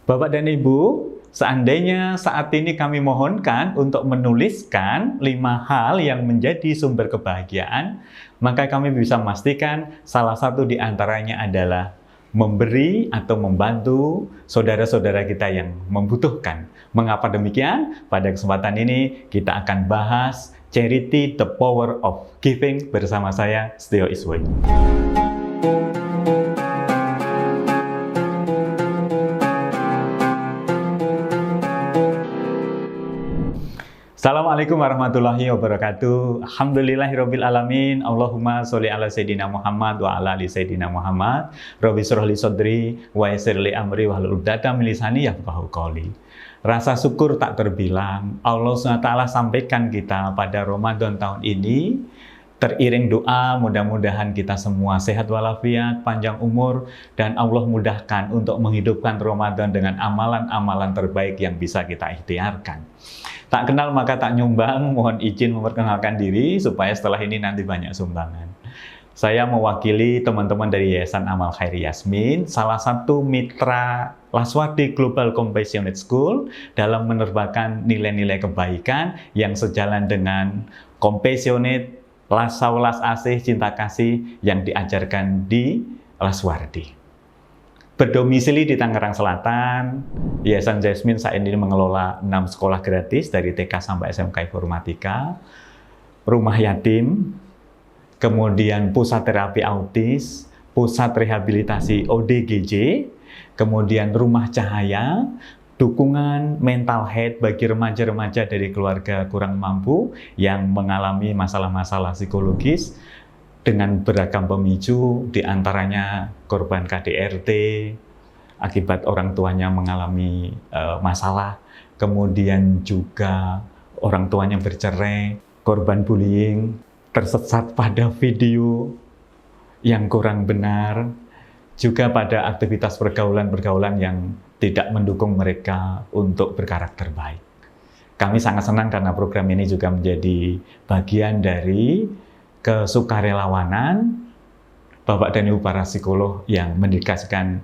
Bapak dan Ibu, seandainya saat ini kami mohonkan untuk menuliskan 5 hal yang menjadi sumber kebahagiaan, maka kami bisa memastikan salah satu di antaranya adalah memberi atau membantu saudara-saudara kita yang membutuhkan. Mengapa demikian? Pada kesempatan ini kita akan bahas Charity the Power of Giving bersama saya, Setio Iswoy. Assalamualaikum warahmatullahi wabarakatuh. Alhamdulillahirabbil alamin. Allahumma sholli ala sayidina Muhammad wa ala ali sayidina Muhammad. Rabbi shrah li sadri wa yassir li amri wahlul 'uqdatam min lisani yafqahu qawli. Rasa syukur tak terbilang Allah SWT sampaikan kita pada Ramadan tahun ini. Teriring doa, mudah-mudahan kita semua sehat walafiat, panjang umur, dan Allah mudahkan untuk menghidupkan Ramadan dengan amalan-amalan terbaik yang bisa kita ikhtiarkan. Tak kenal maka tak nyumbang, mohon izin memperkenalkan diri supaya setelah ini nanti banyak sumbangan. Saya mewakili teman-teman dari Yayasan Amal Khair Yasmin, salah satu mitra Laswati Global Compassionate School dalam menerbangkan nilai-nilai kebaikan yang sejalan dengan Compassionate Lasaulas Asih Cinta Kasih yang diajarkan di Laswardi. Berdomisili di Tangerang Selatan, Yayasan Yasmin saat ini mengelola 6 sekolah gratis dari TK sampai SMK Informatika, rumah yatim, kemudian pusat terapi autis, pusat rehabilitasi ODGJ, kemudian rumah cahaya, dukungan mental health bagi remaja-remaja dari keluarga kurang mampu yang mengalami masalah-masalah psikologis dengan beragam pemicu, diantaranya korban KDRT, akibat orang tuanya mengalami masalah, kemudian juga orang tuanya bercerai, korban bullying, tersesat pada video yang kurang benar, juga pada aktivitas pergaulan-pergaulan yang tidak mendukung mereka untuk berkarakter baik. Kami sangat senang karena program ini juga menjadi bagian dari kesukarelawanan Bapak dan Ibu para psikolog yang mendedikasikan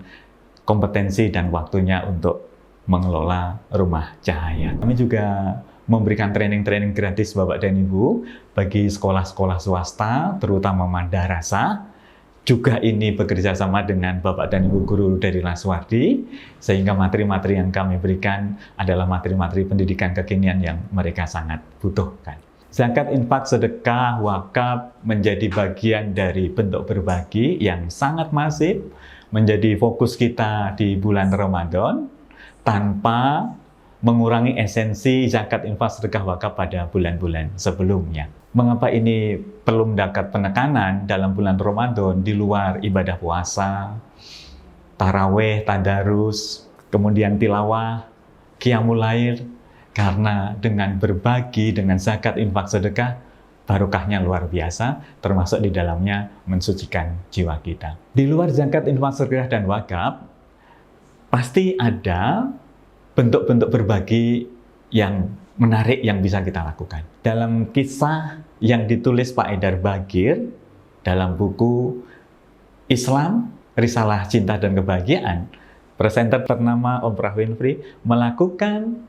kompetensi dan waktunya untuk mengelola rumah cahaya. Kami juga memberikan training-training gratis Bapak dan Ibu bagi sekolah-sekolah swasta, terutama madrasah. Juga ini bekerja sama dengan Bapak dan Ibu guru dari Laswardi, sehingga materi-materi yang kami berikan adalah materi-materi pendidikan kekinian yang mereka sangat butuhkan. Zakat, infak, sedekah, wakaf menjadi bagian dari bentuk berbagi yang sangat masif, menjadi fokus kita di bulan Ramadan, tanpa mengurangi esensi zakat, infak, sedekah, wakaf pada bulan-bulan sebelumnya. Mengapa ini perlu mendapat penekanan dalam bulan Ramadan di luar ibadah puasa, taraweh, tadarus, kemudian tilawah, qiyamul lail? Karena dengan berbagi, dengan zakat, infak, sedekah, barokahnya luar biasa, termasuk di dalamnya mensucikan jiwa kita. Di luar zakat, infak, sedekah, dan wakaf, pasti ada bentuk-bentuk berbagi yang menarik yang bisa kita lakukan. Dalam kisah yang ditulis Pak Edar Bagir dalam buku Islam, Risalah Cinta dan Kebahagiaan, presenter ternama Oprah Winfrey melakukan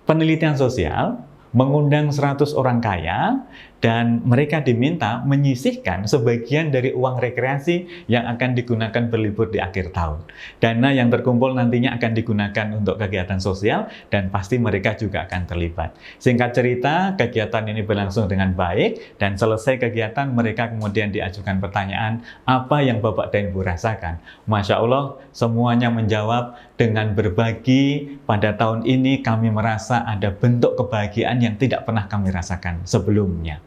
penelitian sosial, mengundang 100 orang kaya, dan mereka diminta menyisihkan sebagian dari uang rekreasi yang akan digunakan berlibur di akhir tahun. Dana yang terkumpul nantinya akan digunakan untuk kegiatan sosial, dan pasti mereka juga akan terlibat. Singkat cerita, kegiatan ini berlangsung dengan baik, dan selesai kegiatan mereka kemudian diajukan pertanyaan, apa yang Bapak dan Ibu rasakan? Masya Allah, semuanya menjawab, dengan berbagi pada tahun ini kami merasa ada bentuk kebahagiaan yang tidak pernah kami rasakan sebelumnya.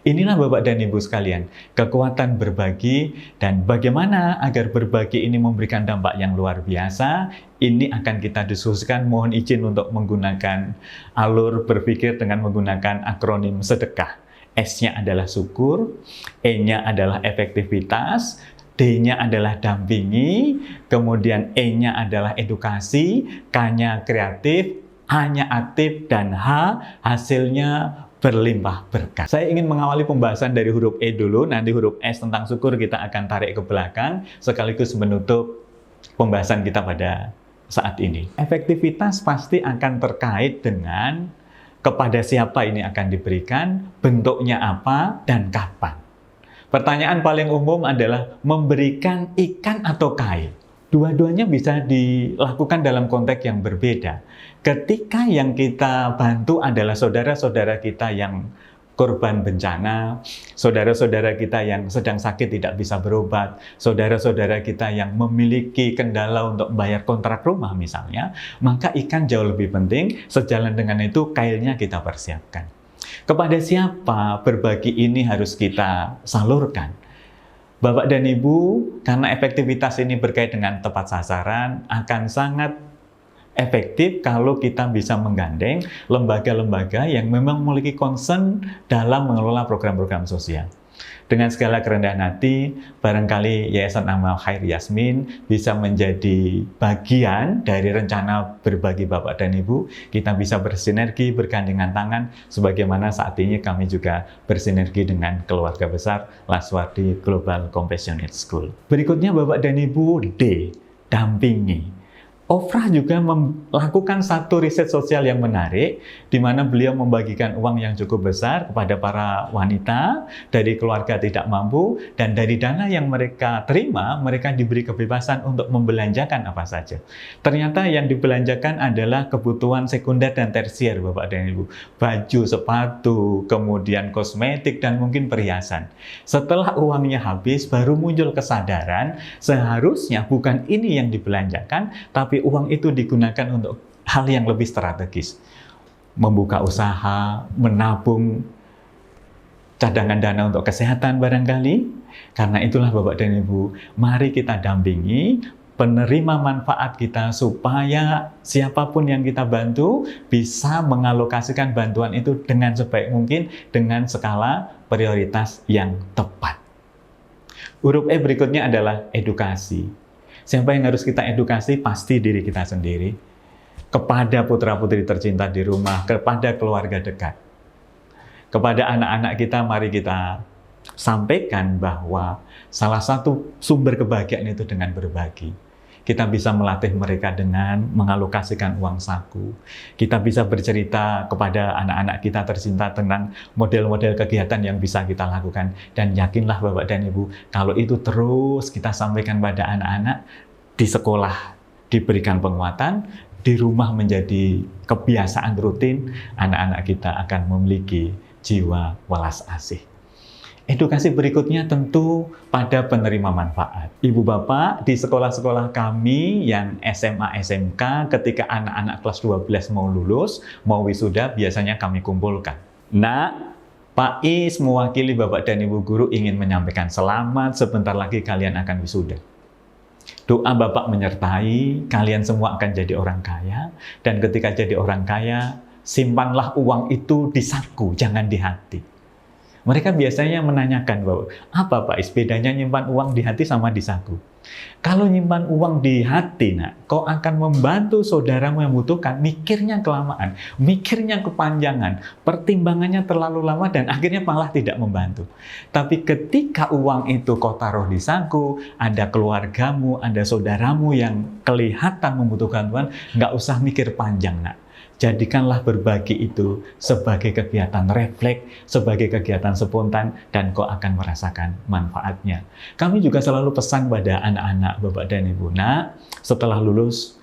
Inilah Bapak dan Ibu sekalian, kekuatan berbagi, dan bagaimana agar berbagi ini memberikan dampak yang luar biasa. Ini akan kita diskusikan, mohon izin untuk menggunakan alur berpikir dengan menggunakan akronim sedekah. S-nya adalah syukur, E-nya adalah efektivitas, D-nya adalah dampingi, kemudian E-nya adalah edukasi, K-nya kreatif, A-nya aktif, dan H hasilnya berlimpah berkah. Saya ingin mengawali pembahasan dari huruf E dulu, nanti huruf S tentang syukur kita akan tarik ke belakang, sekaligus menutup pembahasan kita pada saat ini. Efektivitas pasti akan terkait dengan kepada siapa ini akan diberikan, bentuknya apa, dan kapan. Pertanyaan paling umum adalah memberikan ikan atau kail. Dua-duanya bisa dilakukan dalam konteks yang berbeda. Ketika yang kita bantu adalah saudara-saudara kita yang korban bencana, saudara-saudara kita yang sedang sakit tidak bisa berobat, saudara-saudara kita yang memiliki kendala untuk bayar kontrak rumah misalnya, maka ikan jauh lebih penting, sejalan dengan itu kailnya kita persiapkan. Kepada siapa berbagi ini harus kita salurkan? Bapak dan Ibu, karena efektivitas ini berkait dengan tepat sasaran, akan sangat efektif kalau kita bisa menggandeng lembaga-lembaga yang memang memiliki concern dalam mengelola program-program sosial. Dengan segala kerendahan hati, barangkali Yayasan Amal Khair Yasmin bisa menjadi bagian dari rencana berbagi Bapak dan Ibu. Kita bisa bersinergi, bergandengan tangan, sebagaimana saat ini kami juga bersinergi dengan keluarga besar Laswardi Global Compassionate School. Berikutnya Bapak dan Ibu, D, dampingi. Ofrah juga melakukan satu riset sosial yang menarik, di mana beliau membagikan uang yang cukup besar kepada para wanita dari keluarga tidak mampu, dan dari dana yang mereka terima, mereka diberi kebebasan untuk membelanjakan apa saja. Ternyata yang dibelanjakan adalah kebutuhan sekunder dan tersier, Bapak dan Ibu. Baju, sepatu, kemudian kosmetik, dan mungkin perhiasan. Setelah uangnya habis, baru muncul kesadaran, seharusnya bukan ini yang dibelanjakan, tapi uang itu digunakan untuk hal yang lebih strategis. Membuka usaha, menabung cadangan dana untuk kesehatan barangkali. Karena itulah Bapak dan Ibu, mari kita dampingi penerima manfaat kita supaya siapapun yang kita bantu bisa mengalokasikan bantuan itu dengan sebaik mungkin dengan skala prioritas yang tepat. Huruf E berikutnya adalah edukasi. Siapa yang harus kita edukasi? Pasti diri kita sendiri. Kepada putra-putri tercinta di rumah, kepada keluarga dekat. Kepada anak-anak kita, mari kita sampaikan bahwa salah satu sumber kebahagiaan itu dengan berbagi. Kita bisa melatih mereka dengan mengalokasikan uang saku. Kita bisa bercerita kepada anak-anak kita tercinta tentang model-model kegiatan yang bisa kita lakukan. Dan yakinlah Bapak dan Ibu, kalau itu terus kita sampaikan pada anak-anak, di sekolah diberikan penguatan, di rumah menjadi kebiasaan rutin, anak-anak kita akan memiliki jiwa welas asih. Edukasi berikutnya tentu pada penerima manfaat. Ibu Bapak, di sekolah-sekolah kami yang SMA, SMK, ketika anak-anak kelas 12 mau lulus, mau wisuda, biasanya kami kumpulkan. Nak, Pak Is mewakili Bapak dan Ibu Guru ingin menyampaikan selamat, sebentar lagi kalian akan wisuda. Doa Bapak menyertai, kalian semua akan jadi orang kaya, dan ketika jadi orang kaya, simpanlah uang itu di saku, jangan di hati. Mereka biasanya menanyakan bahwa, apa Pak Is bedanya nyimpan uang di hati sama di saku? Kalau nyimpan uang di hati, nak, kau akan membantu saudaramu yang membutuhkan, mikirnya kelamaan, mikirnya kepanjangan, pertimbangannya terlalu lama dan akhirnya malah tidak membantu. Tapi ketika uang itu kau taruh di saku, ada keluargamu, ada saudaramu yang kelihatan membutuhkan Tuhan, nggak usah mikir panjang, nak. Jadikanlah berbagi itu sebagai kegiatan refleks, sebagai kegiatan spontan, dan kau akan merasakan manfaatnya. Kami juga selalu pesan pada anak-anak, Bapak dan Ibu, nak, setelah lulus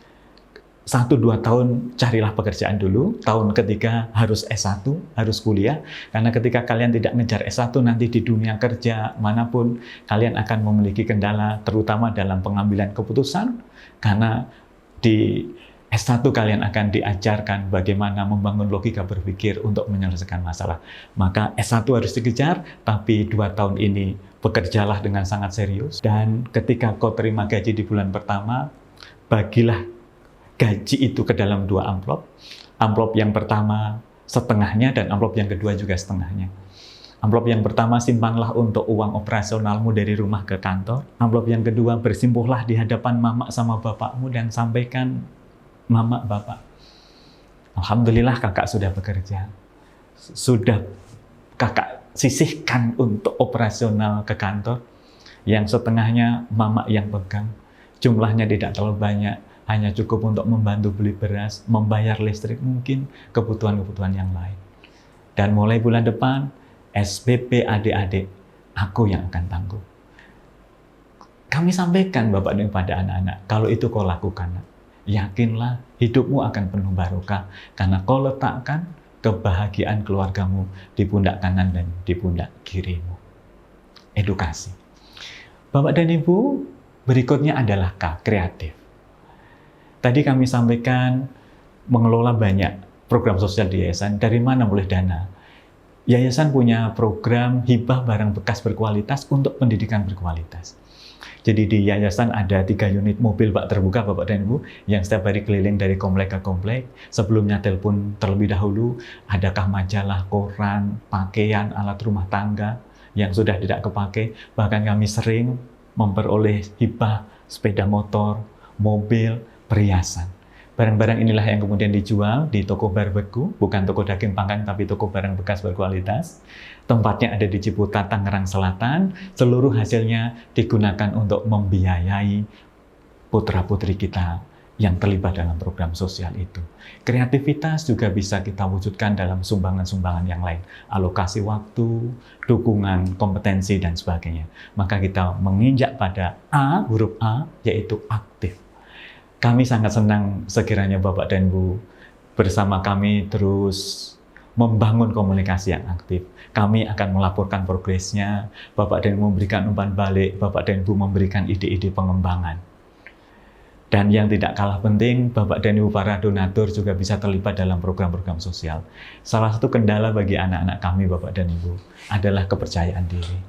1-2 tahun carilah pekerjaan dulu, tahun ketiga harus S1, harus kuliah, karena ketika kalian tidak ngejar S1 nanti di dunia kerja manapun kalian akan memiliki kendala, terutama dalam pengambilan keputusan, karena di S1 kalian akan diajarkan bagaimana membangun logika berpikir untuk menyelesaikan masalah. Maka S1 harus dikejar, tapi 2 tahun ini bekerjalah dengan sangat serius. Dan ketika kau terima gaji di bulan pertama, bagilah gaji itu ke dalam 2 amplop. Amplop yang pertama setengahnya dan amplop yang kedua juga setengahnya. Amplop yang pertama simpanlah untuk uang operasionalmu dari rumah ke kantor. Amplop yang kedua bersimpuhlah di hadapan mama sama bapakmu dan sampaikan, Mama, Bapak, alhamdulillah kakak sudah bekerja. Sudah kakak sisihkan untuk operasional ke kantor. Yang setengahnya mama yang pegang. Jumlahnya tidak terlalu banyak. hanya cukup untuk membantu beli beras, membayar listrik, mungkin kebutuhan-kebutuhan yang lain. Dan mulai bulan depan, SPP adik-adik, aku yang akan tanggung. Kami sampaikan Bapak dan Ibu pada anak-anak, kalau itu kau lakukan, yakinlah hidupmu akan penuh barokah, karena kau letakkan kebahagiaan keluargamu di pundak kanan dan di pundak kirimu. Edukasi. Bapak dan Ibu, berikutnya adalah K, kreatif. Tadi kami sampaikan mengelola banyak program sosial di yayasan. Dari mana boleh dana? Yayasan punya program hibah barang bekas berkualitas untuk pendidikan berkualitas. Jadi di yayasan ada 3 unit mobil bak terbuka Bapak dan Ibu yang setiap hari keliling dari komplek ke komplek. Sebelumnya telepon terlebih dahulu, adakah majalah, koran, pakaian, alat rumah tangga yang sudah tidak kepake. Bahkan kami sering memperoleh hibah sepeda motor, mobil, perhiasan. Barang-barang inilah yang kemudian dijual di toko barbeku, bukan toko daging panggang, tapi toko barang bekas berkualitas. Tempatnya ada di Ciputat, Tangerang Selatan. Seluruh hasilnya digunakan untuk membiayai putra-putri kita yang terlibat dalam program sosial itu. Kreativitas juga bisa kita wujudkan dalam sumbangan-sumbangan yang lain. Alokasi waktu, dukungan, kompetensi, dan sebagainya. Maka kita menginjak pada A, huruf A, yaitu aktif. Kami sangat senang sekiranya Bapak dan Ibu bersama kami terus membangun komunikasi yang aktif. Kami akan melaporkan progresnya, Bapak dan Ibu memberikan umpan balik, Bapak dan Ibu memberikan ide-ide pengembangan. Dan yang tidak kalah penting, Bapak dan Ibu para donatur juga bisa terlibat dalam program-program sosial. Salah satu kendala bagi anak-anak kami, Bapak dan Ibu, adalah kepercayaan diri.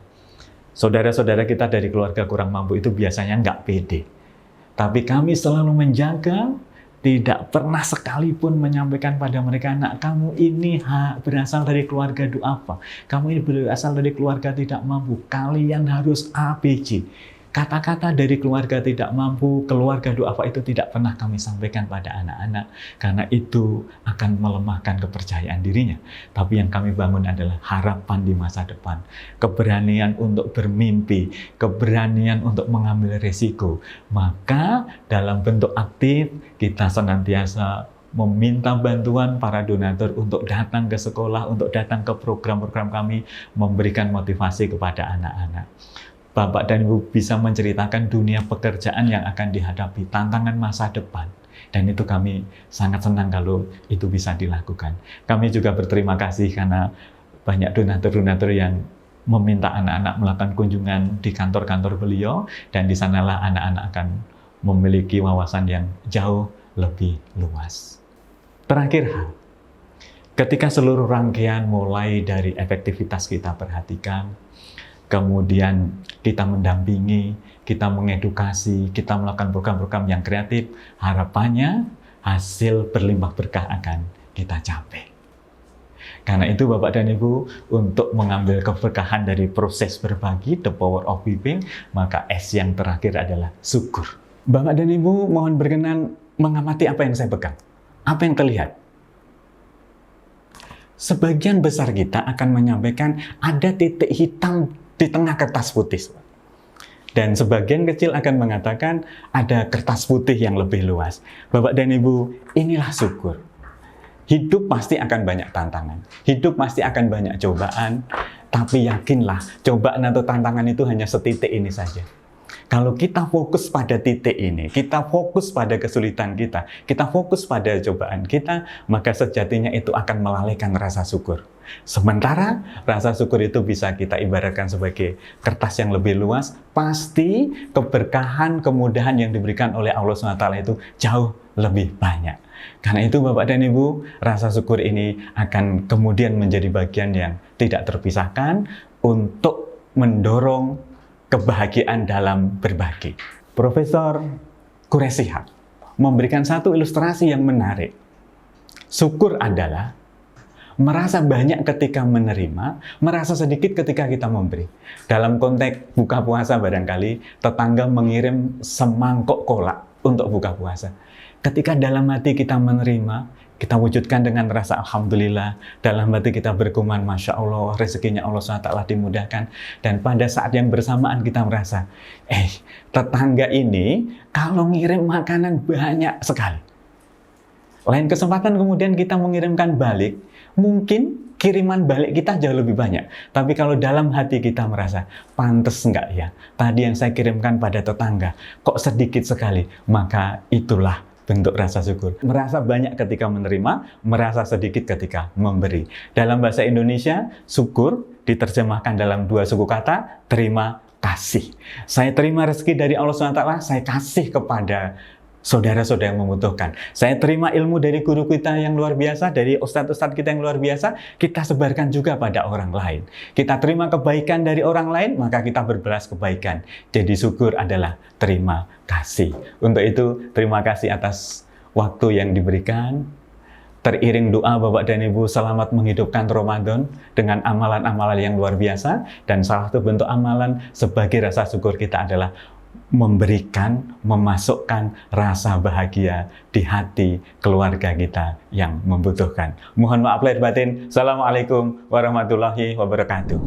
Saudara-saudara kita dari keluarga kurang mampu itu biasanya nggak pede. Tapi kami selalu menjaga, tidak pernah sekalipun menyampaikan pada mereka, anak kamu ini berasal dari keluarga duafa, kamu ini berasal dari keluarga tidak mampu, kalian harus A, B, C. Kata-kata dari keluarga tidak mampu, keluarga duafa itu tidak pernah kami sampaikan pada anak-anak, karena itu akan melemahkan kepercayaan dirinya. Tapi yang kami bangun adalah harapan di masa depan, keberanian untuk bermimpi, keberanian untuk mengambil resiko. Maka dalam bentuk aktif, kita senantiasa meminta bantuan para donatur untuk datang ke sekolah, untuk datang ke program-program kami, memberikan motivasi kepada anak-anak. Bapak dan Ibu bisa menceritakan dunia pekerjaan yang akan dihadapi, tantangan masa depan. Dan itu kami sangat senang kalau itu bisa dilakukan. Kami juga berterima kasih karena banyak donatur-donatur yang meminta anak-anak melakukan kunjungan di kantor-kantor beliau, dan di sanalah anak-anak akan memiliki wawasan yang jauh lebih luas. Terakhir, ketika seluruh rangkaian mulai dari efektivitas kita perhatikan, kemudian kita mendampingi, kita mengedukasi, kita melakukan program-program yang kreatif, harapannya hasil berlimpah berkah akan kita capai. Karena itu Bapak dan Ibu, untuk mengambil keberkahan dari proses berbagi, the power of giving, maka S yang terakhir adalah syukur. Bapak dan Ibu mohon berkenan mengamati apa yang saya pegang, apa yang terlihat. Sebagian besar kita akan menyampaikan ada titik hitam di tengah kertas putih. Dan sebagian kecil akan mengatakan ada kertas putih yang lebih luas. Bapak dan Ibu, inilah syukur. Hidup pasti akan banyak tantangan. Hidup pasti akan banyak cobaan. Tapi yakinlah, cobaan atau tantangan itu hanya setitik ini saja. Kalau kita fokus pada titik ini, kita fokus pada kesulitan kita fokus pada cobaan kita, maka sejatinya itu akan melalaikan rasa syukur. Sementara rasa syukur itu bisa kita ibaratkan sebagai kertas yang lebih luas, pasti keberkahan, kemudahan yang diberikan oleh Allah SWT itu jauh lebih banyak. Karena itu Bapak dan Ibu, rasa syukur ini akan kemudian menjadi bagian yang tidak terpisahkan untuk mendorong kebahagiaan dalam berbagi. Profesor Quraish Shihab memberikan satu ilustrasi yang menarik. Syukur adalah merasa banyak ketika menerima, merasa sedikit ketika kita memberi. Dalam konteks buka puasa barangkali, tetangga mengirim semangkok kolak untuk buka puasa. Ketika dalam hati kita menerima, kita wujudkan dengan rasa alhamdulillah, dalam hati kita bergumam, Masya Allah, rezekinya Allah SWT dimudahkan, dan pada saat yang bersamaan kita merasa, tetangga ini kalau ngirim makanan banyak sekali. Lain kesempatan kemudian kita mengirimkan balik, mungkin kiriman balik kita jauh lebih banyak. Tapi kalau dalam hati kita merasa, pantes enggak ya, tadi yang saya kirimkan pada tetangga, kok sedikit sekali, maka itulah bentuk rasa syukur. Merasa banyak ketika menerima, merasa sedikit ketika memberi. Dalam bahasa Indonesia, syukur diterjemahkan dalam 2 suku kata, terima kasih. Saya terima rezeki dari Allah SWT, saya kasih kepada saudara-saudara yang membutuhkan. Saya terima ilmu dari guru kita yang luar biasa, dari ustadz-ustadz kita yang luar biasa, kita sebarkan juga pada orang lain. Kita terima kebaikan dari orang lain, maka kita berbalas kebaikan. Jadi syukur adalah terima kasih. Untuk itu, terima kasih atas waktu yang diberikan. Teriring doa Bapak dan Ibu selamat menghidupkan Ramadan dengan amalan-amalan yang luar biasa. Dan salah satu bentuk amalan sebagai rasa syukur kita adalah memberikan, memasukkan rasa bahagia di hati keluarga kita yang membutuhkan. Mohon maaf lahir batin. Assalamualaikum warahmatullahi wabarakatuh.